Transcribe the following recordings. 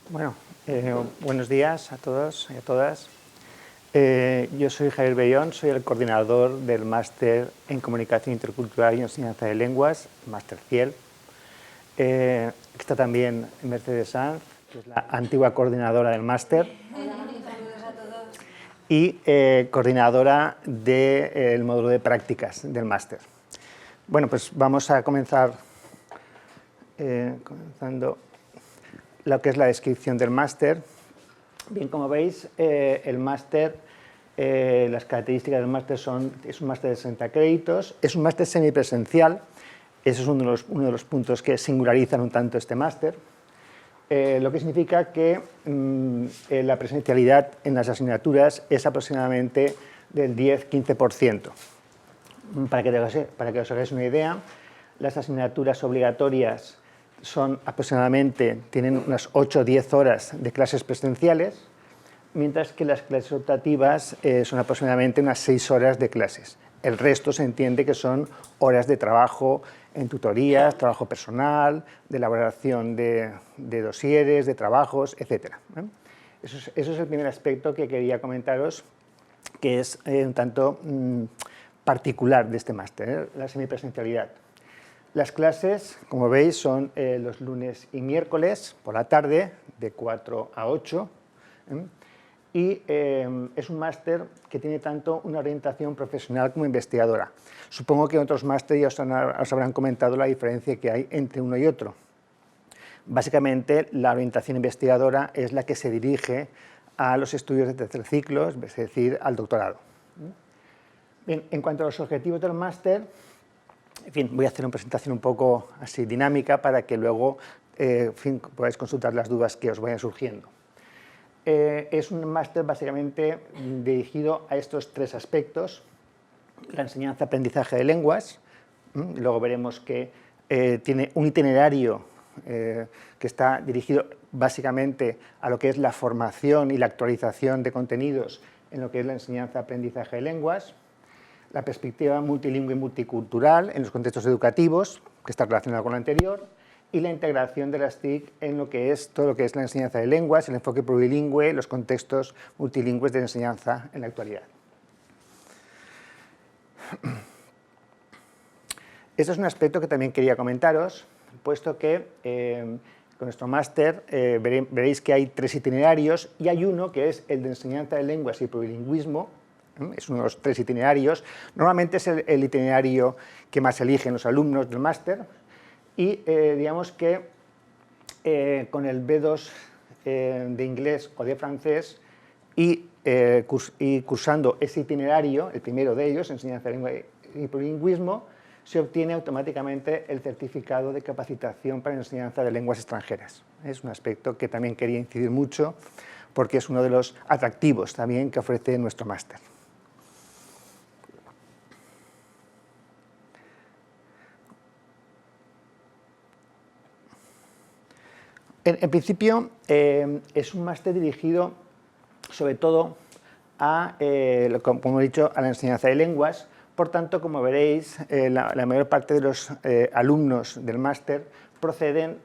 Bueno, buenos días a todos y a todas. Yo soy Javier Bellón, soy el coordinador del Máster en Comunicación Intercultural y Enseñanza de Lenguas, Máster CIEL. Está también Mercedes Sanz, que es la antigua coordinadora del máster y coordinadora del módulo de prácticas del máster. Bueno, pues vamos a comenzar comenzando lo que es la descripción del máster. Bien, como veis, el máster, las características del máster es un máster de 60 créditos, es un máster semipresencial, ese es uno de los puntos que singularizan un tanto este máster, lo que significa que la presencialidad en las asignaturas es aproximadamente del 10-15%. Para que os hagáis una idea, las asignaturas obligatorias son aproximadamente, tienen unas 8 o 10 horas de clases presenciales, mientras que las clases optativas son aproximadamente unas 6 horas de clases. El resto se entiende que son horas de trabajo en tutorías, trabajo personal, de elaboración de dosieres, de trabajos, etc. Eso es el primer aspecto que quería comentaros, que es un tanto particular de este máster, la semipresencialidad. Las clases, como veis, son los lunes y miércoles por la tarde, de 4 a 8, y es un máster que tiene tanto una orientación profesional como investigadora. Supongo que en otros másteres ya os habrán comentado la diferencia que hay entre uno y otro. Básicamente, la orientación investigadora es la que se dirige a los estudios de tercer ciclo, es decir, al doctorado. Bien, en cuanto a los objetivos del máster, en fin, voy a hacer una presentación un poco así dinámica para que luego podáis consultar las dudas que os vayan surgiendo. Es un máster básicamente dirigido a estos tres aspectos: la enseñanza-aprendizaje de lenguas, luego veremos que tiene un itinerario que está dirigido básicamente a lo que es la formación y la actualización de contenidos en lo que es la enseñanza-aprendizaje de lenguas, la perspectiva multilingüe y multicultural en los contextos educativos, que está relacionado con lo anterior, y la integración de las TIC en lo que es todo lo que es la enseñanza de lenguas, el enfoque plurilingüe, los contextos multilingües de enseñanza en la actualidad. Este es un aspecto que también quería comentaros, puesto que con nuestro máster veréis que hay 3 itinerarios y hay uno que es el de enseñanza de lenguas y plurilingüismo. Es uno de los 3 itinerarios. Normalmente es el itinerario que más eligen los alumnos del máster y digamos que con el B2 de inglés o de francés y cursando ese itinerario, el primero de ellos, enseñanza de lengua y plurilingüismo, se obtiene automáticamente el certificado de capacitación para enseñanza de lenguas extranjeras. Es un aspecto que también quería incidir mucho porque es uno de los atractivos también que ofrece nuestro máster. En principio, es un máster dirigido sobre todo a, como he dicho, a la enseñanza de lenguas. Por tanto, como veréis, la mayor parte de los alumnos del máster proceden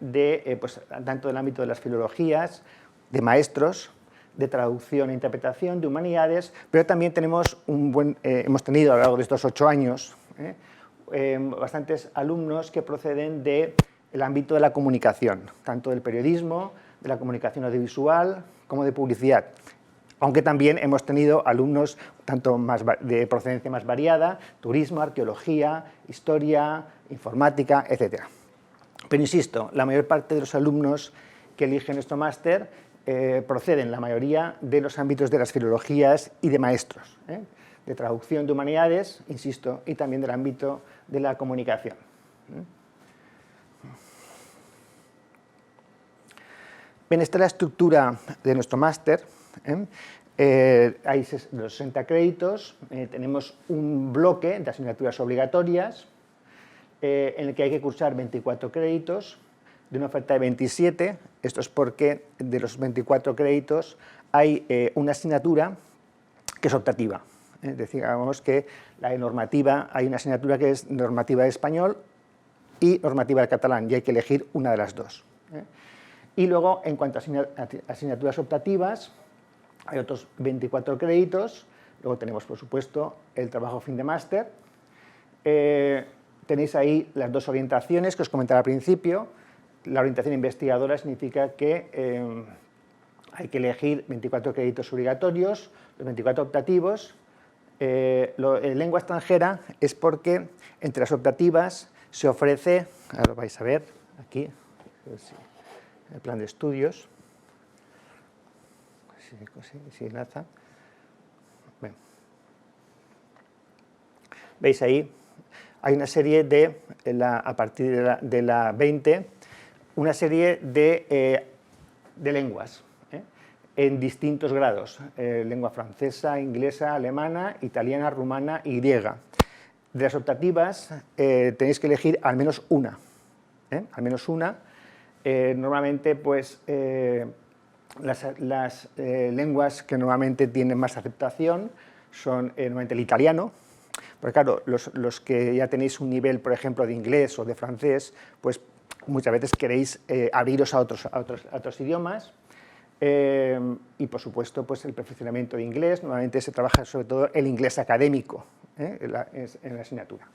tanto del ámbito de las filologías, de maestros, de traducción e interpretación, de humanidades, pero también tenemos hemos tenido a lo largo de estos 8 años bastantes alumnos que proceden del ámbito de la comunicación, tanto del periodismo, de la comunicación audiovisual, como de publicidad. Aunque también hemos tenido alumnos tanto de procedencia más variada, turismo, arqueología, historia, informática, etc. Pero insisto, la mayor parte de los alumnos que eligen nuestro máster proceden, la mayoría, de los ámbitos de las filologías y de maestros, de traducción de humanidades, insisto, y también del ámbito de la comunicación. Bien, esta es la estructura de nuestro máster. Hay los 60 créditos, tenemos un bloque de asignaturas obligatorias en el que hay que cursar 24 créditos de una oferta de 27. Esto es porque de los 24 créditos hay una asignatura que es optativa. Es decir, digamos que la de normativa, hay una asignatura que es normativa de español y normativa de catalán, y hay que elegir una de las dos. Y luego, en cuanto a asignaturas optativas, hay otros 24 créditos. Luego tenemos, por supuesto, el trabajo fin de máster. Tenéis ahí las dos orientaciones que os comentaba al principio. La orientación investigadora significa que hay que elegir 24 créditos obligatorios, los 24 optativos. Lengua extranjera es porque entre las optativas se ofrece, ahora lo vais a ver aquí, el plan de estudios, si enlaza. Bueno. ¿Veis ahí? Hay una serie a partir de la 20, una serie de lenguas en distintos grados, lengua francesa, inglesa, alemana, italiana, rumana y griega. De las optativas tenéis que elegir al menos una, al menos una. Normalmente, pues, las lenguas que normalmente tienen más aceptación son normalmente el italiano, porque claro, los que ya tenéis un nivel, por ejemplo, de inglés o de francés, pues muchas veces queréis abriros a otros idiomas. Y, por supuesto, pues el perfeccionamiento de inglés. Normalmente se trabaja sobre todo el inglés académico en la asignatura.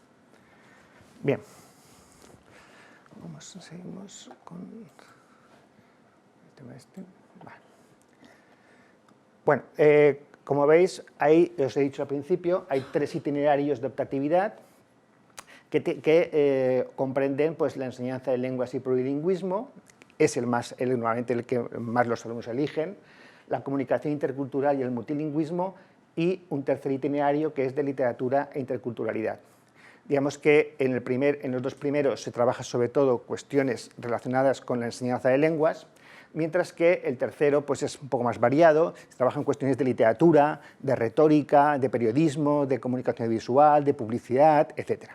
Bien. Seguimos con el tema este. Vale. Bueno, como veis, ahí os he dicho al principio, hay 3 itinerarios de optatividad que comprenden, pues, la enseñanza de lenguas y plurilingüismo. Es normalmente el que más los alumnos eligen, la comunicación intercultural y el multilingüismo, y un tercer itinerario que es de literatura e interculturalidad. Digamos que en los dos primeros se trabaja sobre todo cuestiones relacionadas con la enseñanza de lenguas, mientras que el tercero, pues, es un poco más variado, se trabaja en cuestiones de literatura, de retórica, de periodismo, de comunicación visual, de publicidad, etc.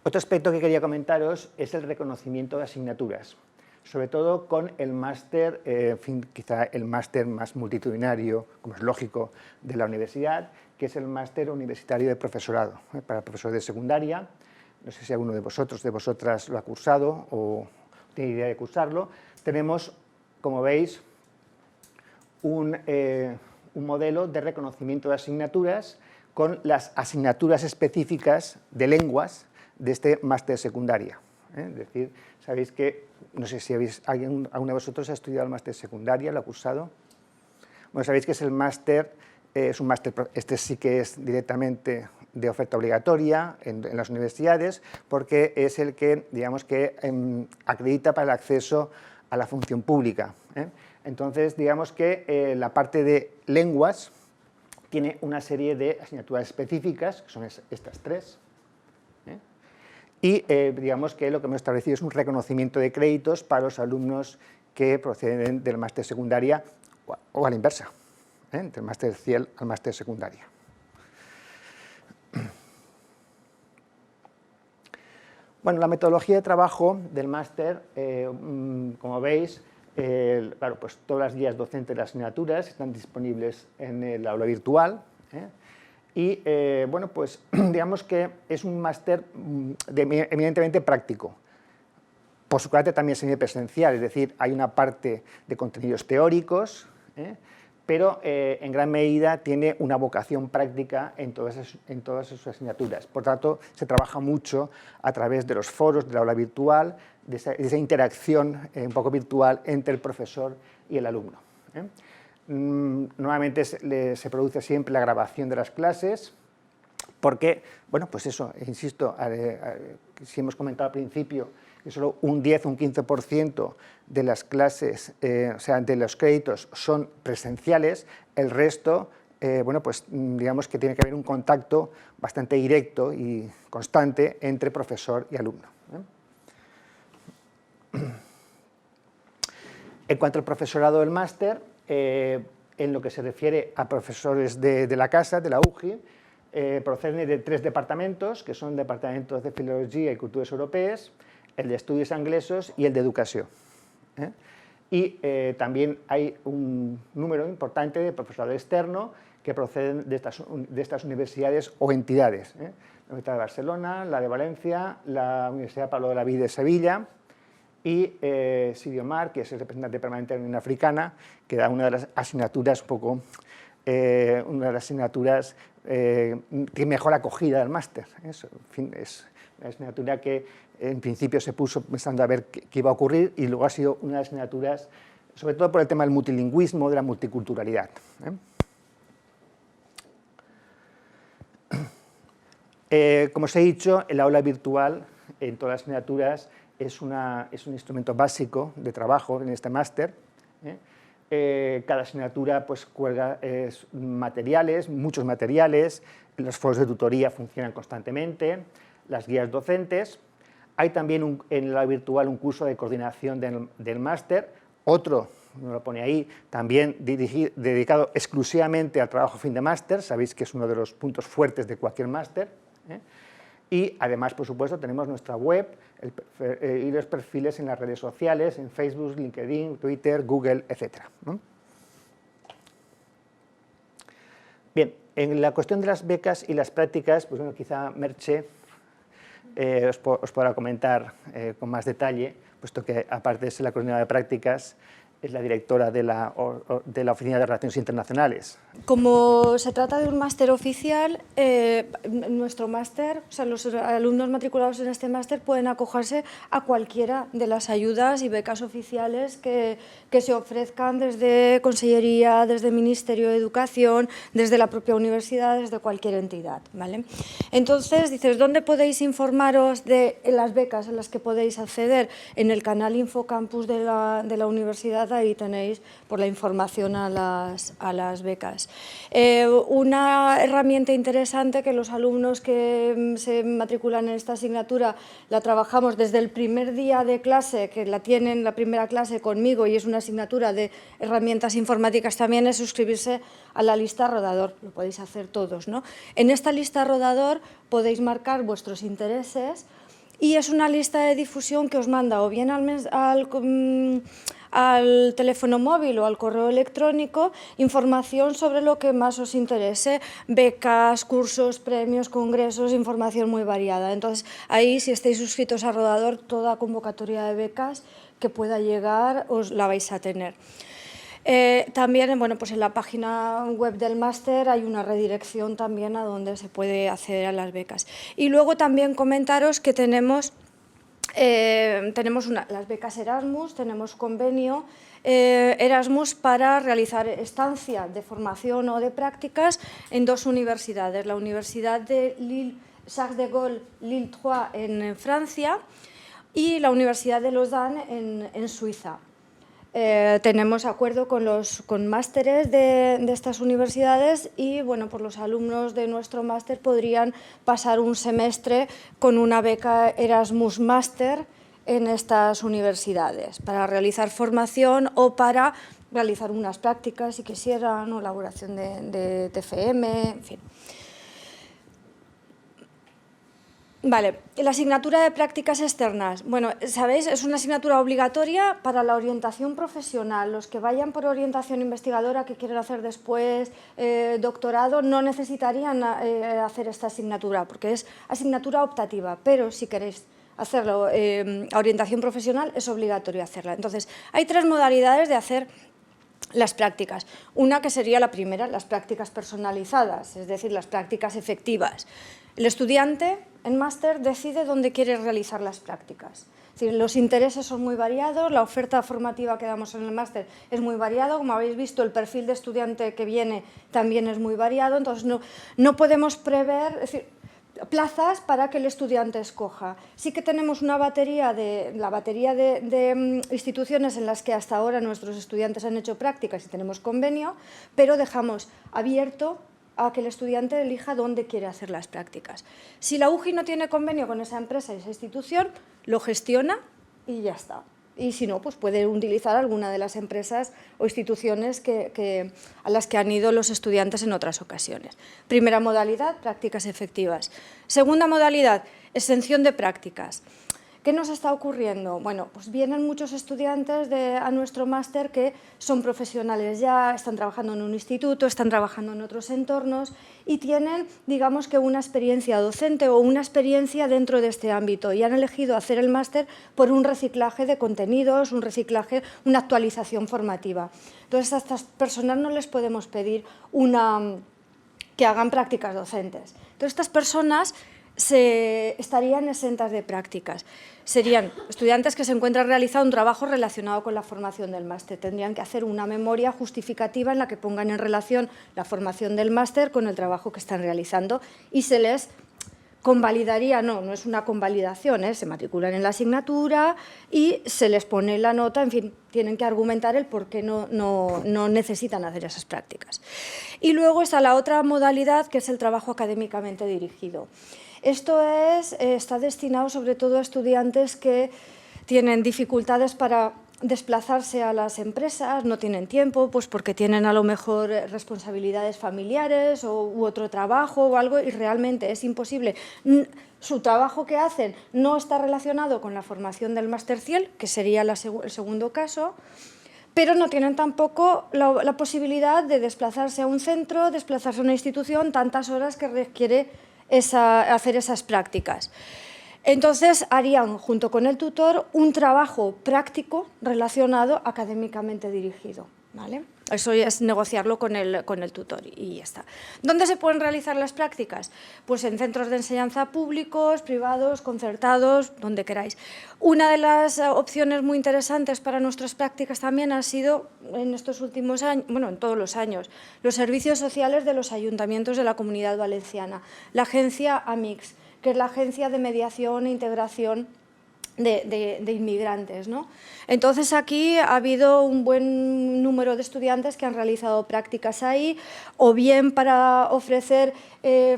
Otro aspecto que quería comentaros es el reconocimiento de asignaturas, sobre todo con el máster, quizá el máster más multitudinario, como es lógico, de la universidad, que es el máster universitario de profesorado, para profesores de secundaria. No sé si alguno de vosotros, de vosotras lo ha cursado o tiene idea de cursarlo. Tenemos, como veis, un modelo de reconocimiento de asignaturas con las asignaturas específicas de lenguas de este máster secundaria. Es decir, sabéis que, no sé si alguno de vosotros ha estudiado el máster secundaria, lo ha cursado. Bueno, sabéis que es el máster, es un máster, este sí que es directamente de oferta obligatoria en las universidades, porque es el que, digamos, que acredita para el acceso a la función pública. Entonces, digamos que la parte de lenguas tiene una serie de asignaturas específicas, que son estas 3. Y digamos que lo que hemos establecido es un reconocimiento de créditos para los alumnos que proceden del máster secundaria o a la inversa, del máster CIEL al máster secundaria. Bueno, la metodología de trabajo del máster, como veis, claro, pues todas las guías docentes de las asignaturas están disponibles en el aula virtual. Y, bueno, pues digamos que es un máster eminentemente práctico. Por su carácter también semipresencial, es decir, hay una parte de contenidos teóricos, pero en gran medida tiene una vocación práctica en todas sus asignaturas. Por tanto, se trabaja mucho a través de los foros del aula virtual, de esa interacción un poco virtual entre el profesor y el alumno. Normalmente se produce siempre la grabación de las clases, porque, bueno, pues eso, insisto, si hemos comentado al principio que solo un 10 o un 15% de las clases, o sea, de los créditos son presenciales, el resto, bueno, pues digamos que tiene que haber un contacto bastante directo y constante entre profesor y alumno. En cuanto al profesorado del máster, en lo que se refiere a profesores de la casa, de la UGI, proceden de 3 departamentos, que son departamentos de Filología y Cultures Europees, el de Estudios Anglesos y el de Educació. Y también hay un número importante de profesorado externo, que proceden de estas universidades o entidades. La Universidad de Barcelona, la de Valencia, la Universidad Pablo de la Vida de Sevilla y Sirio Mar, que es el representante permanente de la Unión Africana, que da una de las asignaturas una de las asignaturas que mejor acogida del máster. En fin, es una asignatura que en principio se puso pensando a ver qué iba a ocurrir y luego ha sido una de las asignaturas, sobre todo por el tema del multilingüismo, de la multiculturalidad. Como os he dicho, el aula virtual en todas las asignaturas es un instrumento básico de trabajo en este máster. Cada asignatura pues, cuelga materiales, muchos materiales, los foros de tutoría funcionan constantemente, las guías docentes. Hay también en el aula virtual un curso de coordinación del máster, otro, no lo pone ahí, también dedicado exclusivamente al trabajo fin de máster, sabéis que es uno de los puntos fuertes de cualquier máster. Y además, por supuesto, tenemos nuestra web y los perfiles en las redes sociales, en Facebook, LinkedIn, Twitter, Google, etc. Bien, en la cuestión de las becas y las prácticas, pues bueno, quizá Merche os podrá comentar con más detalle, puesto que aparte de ser la coordinadora de prácticas, es la directora de la Oficina de Relaciones Internacionales. Como se trata de un máster oficial, nuestro máster, o sea, los alumnos matriculados en este máster pueden acogerse a cualquiera de las ayudas y becas oficiales que se ofrezcan desde Consellería, desde Ministerio de Educación, desde la propia universidad, desde cualquier entidad, ¿vale? Entonces, dices, ¿dónde podéis informaros de las becas a las que podéis acceder? En el canal Infocampus de la universidad, ahí tenéis por la información a las becas. Una herramienta interesante que los alumnos que se matriculan en esta asignatura la trabajamos desde el primer día de clase, que la tienen la primera clase conmigo y es una asignatura de herramientas informáticas también, es suscribirse a la lista rodador, lo podéis hacer todos, ¿no? En esta lista rodador podéis marcar vuestros intereses y es una lista de difusión que os manda o bien al teléfono móvil o al correo electrónico información sobre lo que más os interese, becas, cursos, premios, congresos, información muy variada. Entonces, ahí, si estáis suscritos a Rodador, toda convocatoria de becas que pueda llegar os la vais a tener. También, bueno, pues en la página web del máster hay una redirección también a donde se puede acceder a las becas. Y luego también comentaros que tenemos las becas Erasmus, tenemos convenio Erasmus para realizar estancia de formación o de prácticas en dos universidades, la Universidad de Lille, Charles de Gaulle, Lille 3 en Francia y la Universidad de Lausanne en Suiza. Tenemos acuerdo con másteres de estas universidades y bueno, pues los alumnos de nuestro máster podrían pasar un semestre con una beca Erasmus Máster en estas universidades para realizar formación o para realizar unas prácticas si quisieran, o elaboración de TFM, en fin. Vale, la asignatura de prácticas externas. Bueno, sabéis, es una asignatura obligatoria para la orientación profesional. Los que vayan por orientación investigadora, que quieren hacer después doctorado, no necesitarían hacer esta asignatura, porque es asignatura optativa, pero si queréis hacerlo a orientación profesional, es obligatorio hacerla. Entonces, hay tres modalidades de hacer las prácticas. Una que sería la primera, las prácticas personalizadas, es decir, las prácticas efectivas. El estudiante en máster decide dónde quiere realizar las prácticas. Es decir, los intereses son muy variados, la oferta formativa que damos en el máster es muy variado, como habéis visto, el perfil de estudiante que viene también es muy variado, entonces no podemos prever, es decir, plazas para que el estudiante escoja. Sí que tenemos una batería de instituciones en las que hasta ahora nuestros estudiantes han hecho prácticas y tenemos convenio, pero dejamos abierto a que el estudiante elija dónde quiere hacer las prácticas. Si la UJI no tiene convenio con esa empresa y esa institución, lo gestiona y ya está. Y si no, pues puede utilizar alguna de las empresas o instituciones a las que han ido los estudiantes en otras ocasiones. Primera modalidad, prácticas efectivas. Segunda modalidad, exención de prácticas. ¿Qué nos está ocurriendo? Bueno, pues vienen muchos estudiantes a nuestro máster que son profesionales ya, están trabajando en un instituto, están trabajando en otros entornos y tienen, digamos que una experiencia docente o una experiencia dentro de este ámbito y han elegido hacer el máster por un reciclaje de contenidos, un reciclaje, una actualización formativa. Entonces, a estas personas no les podemos pedir que hagan prácticas docentes. Entonces, estas personas estarían exentas de prácticas. Serían estudiantes que se encuentran realizando un trabajo relacionado con la formación del máster. Tendrían que hacer una memoria justificativa en la que pongan en relación la formación del máster con el trabajo que están realizando y se les convalidaría, no es una convalidación, se matriculan en la asignatura y se les pone la nota, en fin, tienen que argumentar el por qué no necesitan hacer esas prácticas. Y luego está la otra modalidad, que es el trabajo académicamente dirigido. Esto está destinado sobre todo a estudiantes que tienen dificultades para desplazarse a las empresas, no tienen tiempo, pues porque tienen a lo mejor responsabilidades familiares u otro trabajo o algo y realmente es imposible. Su trabajo que hacen no está relacionado con la formación del máster CIEL, que sería el segundo caso, pero no tienen tampoco la posibilidad de desplazarse a un centro, desplazarse a una institución tantas horas que requiere hacer esas prácticas. Entonces harían, junto con el tutor, un trabajo práctico relacionado académicamente dirigido, ¿vale? Eso es negociarlo con el tutor y ya está. ¿Dónde se pueden realizar las prácticas? Pues en centros de enseñanza públicos, privados, concertados, donde queráis. Una de las opciones muy interesantes para nuestras prácticas también ha sido, en estos últimos años, bueno, en todos los años, los servicios sociales de los ayuntamientos de la Comunidad Valenciana, la agencia AMIX, que es la Agencia de Mediación e Integración de Inmigrantes, ¿no? Entonces aquí ha habido un buen número de estudiantes que han realizado prácticas ahí, o bien para ofrecer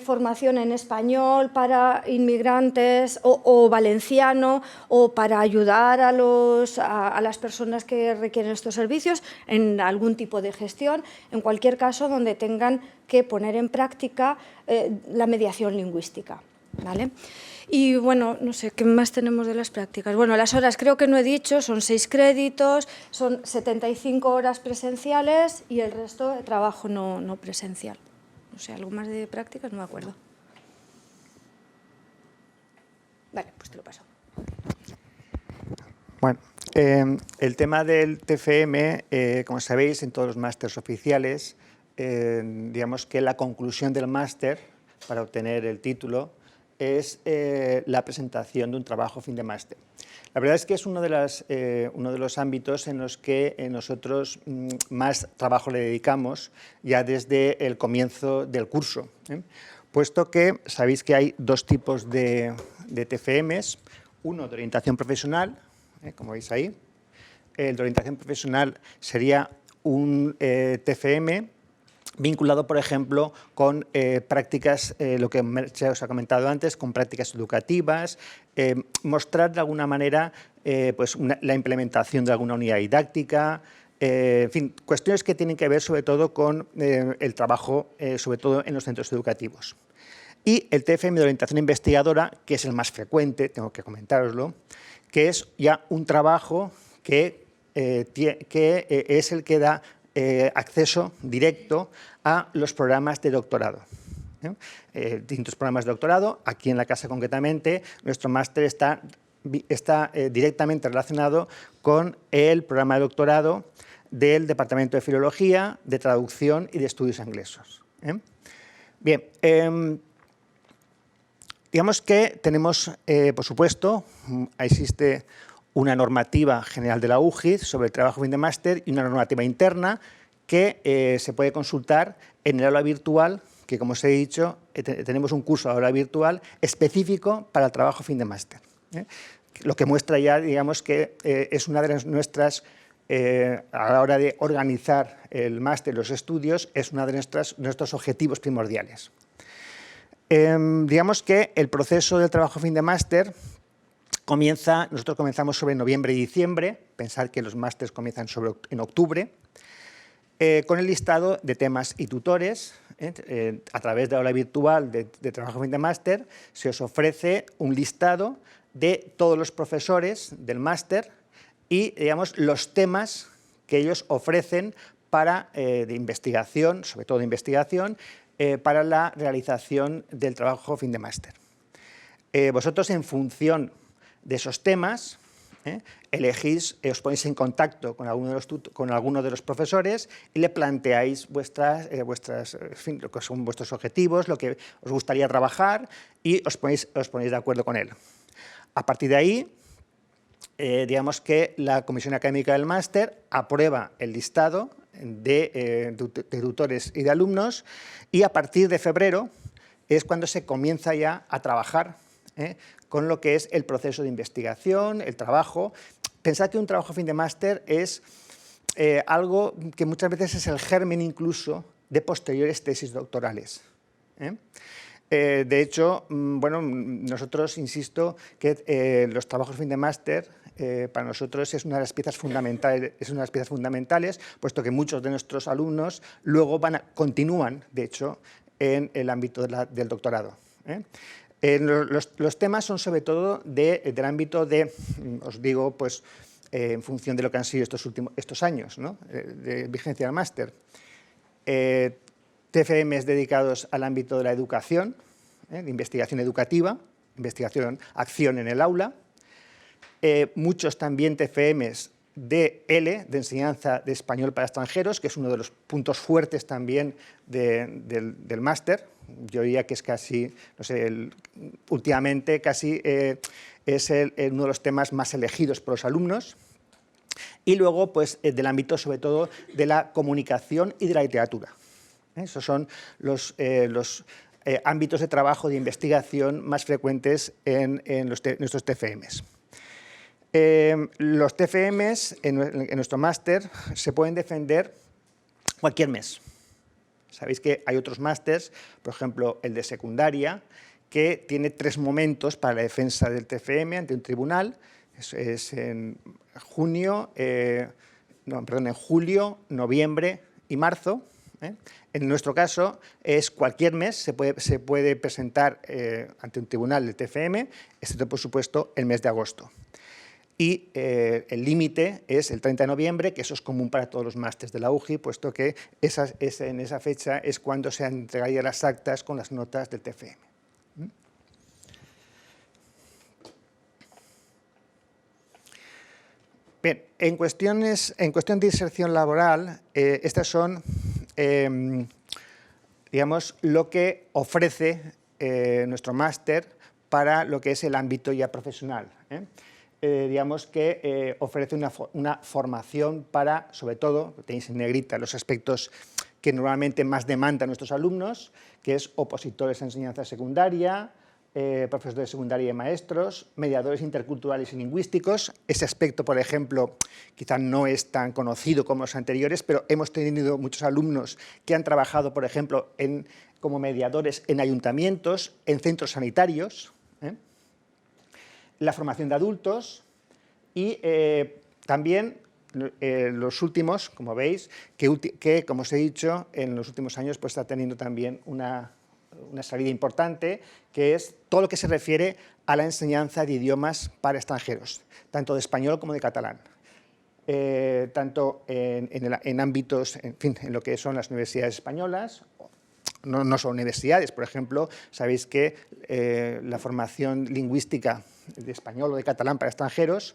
formación en español para inmigrantes o valenciano, o para ayudar a las personas que requieren estos servicios en algún tipo de gestión, en cualquier caso donde tengan que poner en práctica la mediación lingüística, ¿vale? Y bueno, no sé, ¿qué más tenemos de las prácticas? Bueno, las horas creo que no he dicho, son 6 créditos, son 75 horas presenciales y el resto de trabajo no presencial. No sé, ¿algo más de prácticas? No me acuerdo. Vale, pues te lo paso. Bueno, el tema del TFM, como sabéis, en todos los másters oficiales, digamos que la conclusión del máster para obtener el título es la presentación de un trabajo fin de máster. La verdad es que es uno de los ámbitos en los que nosotros más trabajo le dedicamos ya desde el comienzo del curso, puesto que sabéis que hay dos tipos de TFMs, uno de orientación profesional, como veis ahí. El de orientación profesional sería un TFM vinculado, por ejemplo, con prácticas, lo que se os ha comentado antes, con prácticas educativas, mostrar de alguna manera pues la implementación de alguna unidad didáctica, en fin, cuestiones que tienen que ver sobre todo con el trabajo, sobre todo en los centros educativos. Y el TFM de orientación investigadora, que es el más frecuente, tengo que comentároslo, que es ya un trabajo que es el que da acceso directo a los programas de doctorado. Distintos programas de doctorado. Aquí en la casa concretamente, nuestro máster está directamente relacionado con el programa de doctorado del Departamento de Filología, de Traducción y de Estudios Anglesos. Bien, digamos que tenemos, por supuesto, existe una normativa general de la UGID sobre el trabajo fin de máster y una normativa interna que se puede consultar en el aula virtual, que como os he dicho, tenemos un curso de aula virtual específico para el trabajo fin de máster. Lo que muestra ya, digamos, que es una de nuestras, a la hora de organizar el máster, los estudios, es uno de nuestros objetivos primordiales. Digamos que el proceso del trabajo fin de máster nosotros comenzamos sobre noviembre y diciembre, pensar que los másteres comienzan en octubre, con el listado de temas y tutores. A través de la aula virtual de trabajo fin de máster se os ofrece un listado de todos los profesores del máster y, digamos, los temas que ellos ofrecen para, de investigación, sobre todo de investigación, para la realización del trabajo fin de máster. Vosotros, en función de esos temas, elegís, os ponéis en contacto con alguno de los profesores y le planteáis en fin, lo que son vuestros objetivos, lo que os gustaría trabajar, y os ponéis de acuerdo con él. A partir de ahí, digamos que la Comisión Académica del Máster aprueba el listado de tutores y de alumnos, y a partir de febrero es cuando se comienza ya a trabajar con lo que es el proceso de investigación, el trabajo. Pensad que un trabajo fin de máster es algo que muchas veces es el germen incluso de posteriores tesis doctorales. De hecho, bueno, nosotros, insisto, que los trabajos fin de máster para nosotros es una de las piezas fundamentales, puesto que muchos de nuestros alumnos luego continúan, de hecho, en el ámbito del doctorado. Los temas son sobre todo del ámbito de, os digo, pues en función de lo que han sido estos años, ¿no?, de vigencia del máster. TFMs dedicados al ámbito de la educación, de investigación educativa, acción en el aula. Muchos también TFMs de enseñanza de español para extranjeros, que es uno de los puntos fuertes también del máster. Yo diría que es casi, no sé, últimamente casi es uno de los temas más elegidos por los alumnos. Y luego, pues, del ámbito, sobre todo, de la comunicación y de la literatura. Esos son los ámbitos de trabajo de investigación más frecuentes en nuestros TFMs. Los TFMs en nuestro máster se pueden defender cualquier mes. Sabéis que hay otros másters, por ejemplo, el de secundaria, que tiene 3 momentos para la defensa del TFM ante un tribunal. Es en julio, noviembre y marzo. En nuestro caso, es cualquier mes se puede presentar ante un tribunal del TFM, excepto, por supuesto, el mes de agosto. Y el límite es el 30 de noviembre, que eso es común para todos los másters de la UGI, puesto que en esa fecha es cuando se entregarían las actas con las notas del TFM. Bien, en cuestión de inserción laboral, estas son, digamos, lo que ofrece nuestro máster para lo que es el ámbito ya profesional. Digamos que ofrece una formación para, sobre todo, tenéis en negrita los aspectos que normalmente más demandan nuestros alumnos, que es opositores a enseñanza secundaria, profesores de secundaria y maestros, mediadores interculturales y lingüísticos. Ese aspecto, por ejemplo, quizá no es tan conocido como los anteriores, pero hemos tenido muchos alumnos que han trabajado, por ejemplo, como mediadores en ayuntamientos, en centros sanitarios. La formación de adultos y también los últimos, como veis, que, como os he dicho, en los últimos años pues, está teniendo también una salida importante, que es todo lo que se refiere a la enseñanza de idiomas para extranjeros, tanto de español como de catalán. Tanto en ámbitos, en fin, en lo que son las universidades españolas. No son universidades, por ejemplo, sabéis que la formación lingüística de español o de catalán para extranjeros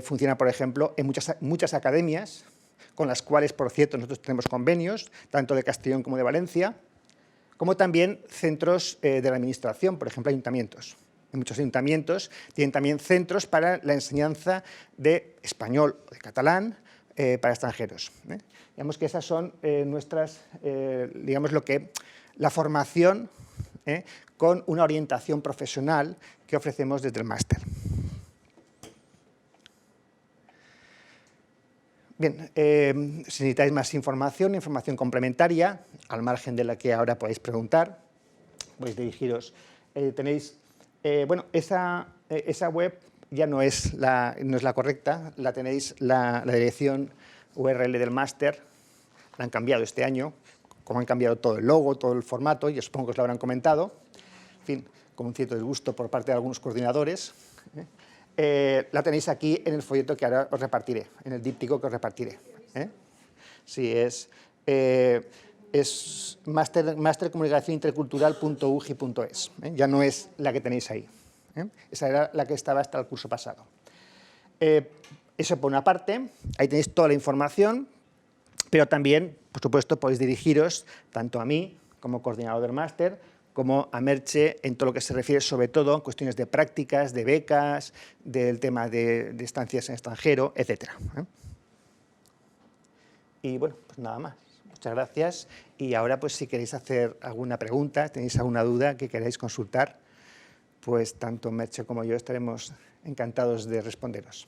funciona, por ejemplo, en muchas academias, con las cuales, por cierto, nosotros tenemos convenios, tanto de Castellón como de Valencia, como también centros de la administración, por ejemplo, ayuntamientos. En muchos ayuntamientos tienen también centros para la enseñanza de español o de catalán para extranjeros. Digamos que esas son digamos la formación con una orientación profesional que ofrecemos desde el máster. Bien, si necesitáis más información complementaria, al margen de la que ahora podéis preguntar, podéis dirigiros. Tenéis, bueno, esa web ya no es la correcta, la tenéis la dirección URL del máster, la han cambiado este año, como han cambiado todo el logo, todo el formato, y supongo que os lo habrán comentado, en fin, con un cierto disgusto por parte de algunos coordinadores. La tenéis aquí en el folleto que ahora os repartiré, en el díptico que os repartiré. Sí, es mastercomunicacionintercultural.ugi.es. Ya no es la que tenéis ahí. Esa era la que estaba hasta el curso pasado. Eso por una parte, ahí tenéis toda la información, pero también, por supuesto, podéis dirigiros tanto a mí, como coordinador del máster, como a Merche en todo lo que se refiere, sobre todo, a cuestiones de prácticas, de becas, del tema de estancias en extranjero, etc. Y bueno, pues nada más. Muchas gracias. Y ahora, pues si queréis hacer alguna pregunta, tenéis alguna duda que queráis consultar, pues tanto Merche como yo estaremos encantados de responderos.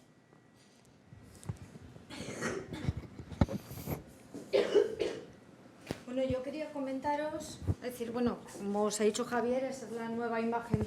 Bueno, yo quería comentaros, es decir, bueno, como os ha dicho Javier, esta es la nueva imagen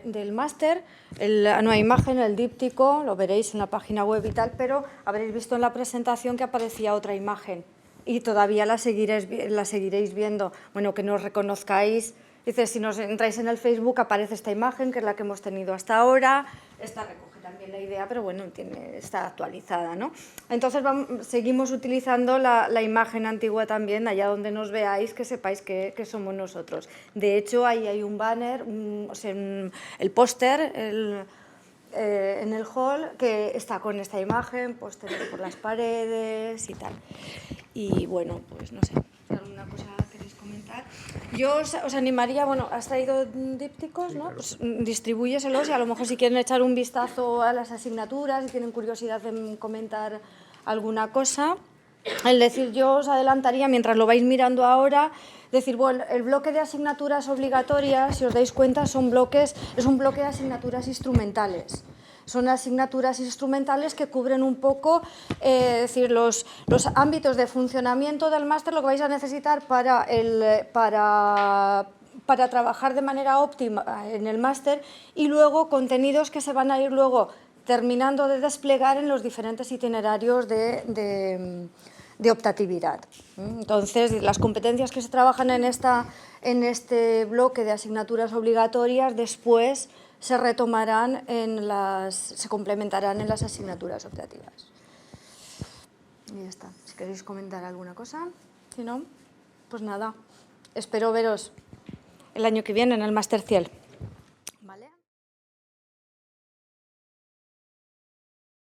del máster, la nueva imagen, el díptico, lo veréis en la página web y tal, pero habréis visto en la presentación que aparecía otra imagen y todavía la seguiréis viendo. Bueno, que nos reconozcáis, dice, si nos entráis en el Facebook aparece esta imagen, que es la que hemos tenido hasta ahora, esta recoge también la idea, pero bueno, está actualizada, ¿no? Entonces seguimos utilizando la imagen antigua también, allá donde nos veáis, que sepáis que somos nosotros. De hecho, ahí hay un banner, o sea, el póster en el hall, que está con esta imagen, póster por las paredes y tal. Y bueno, pues no sé, ¿alguna cosa queréis comentar? Yo os animaría, bueno, has traído dípticos, ¿no? Pues distribúyeselos y a lo mejor si quieren echar un vistazo a las asignaturas, si tienen curiosidad en comentar alguna cosa. Es decir, yo os adelantaría, mientras lo vais mirando ahora, decir, bueno, el bloque de asignaturas obligatorias, si os dais cuenta, es un bloque de asignaturas instrumentales. Son asignaturas instrumentales que cubren un poco decir, los ámbitos de funcionamiento del máster, lo que vais a necesitar para trabajar de manera óptima en el máster, y luego contenidos que se van a ir luego terminando de desplegar en los diferentes itinerarios de optatividad. Entonces, las competencias que se trabajan en este bloque de asignaturas obligatorias después se retomarán se complementarán en las asignaturas optativas. Y ya está. Si queréis comentar alguna cosa, si no, pues nada. Espero veros el año que viene en el Máster Ciel.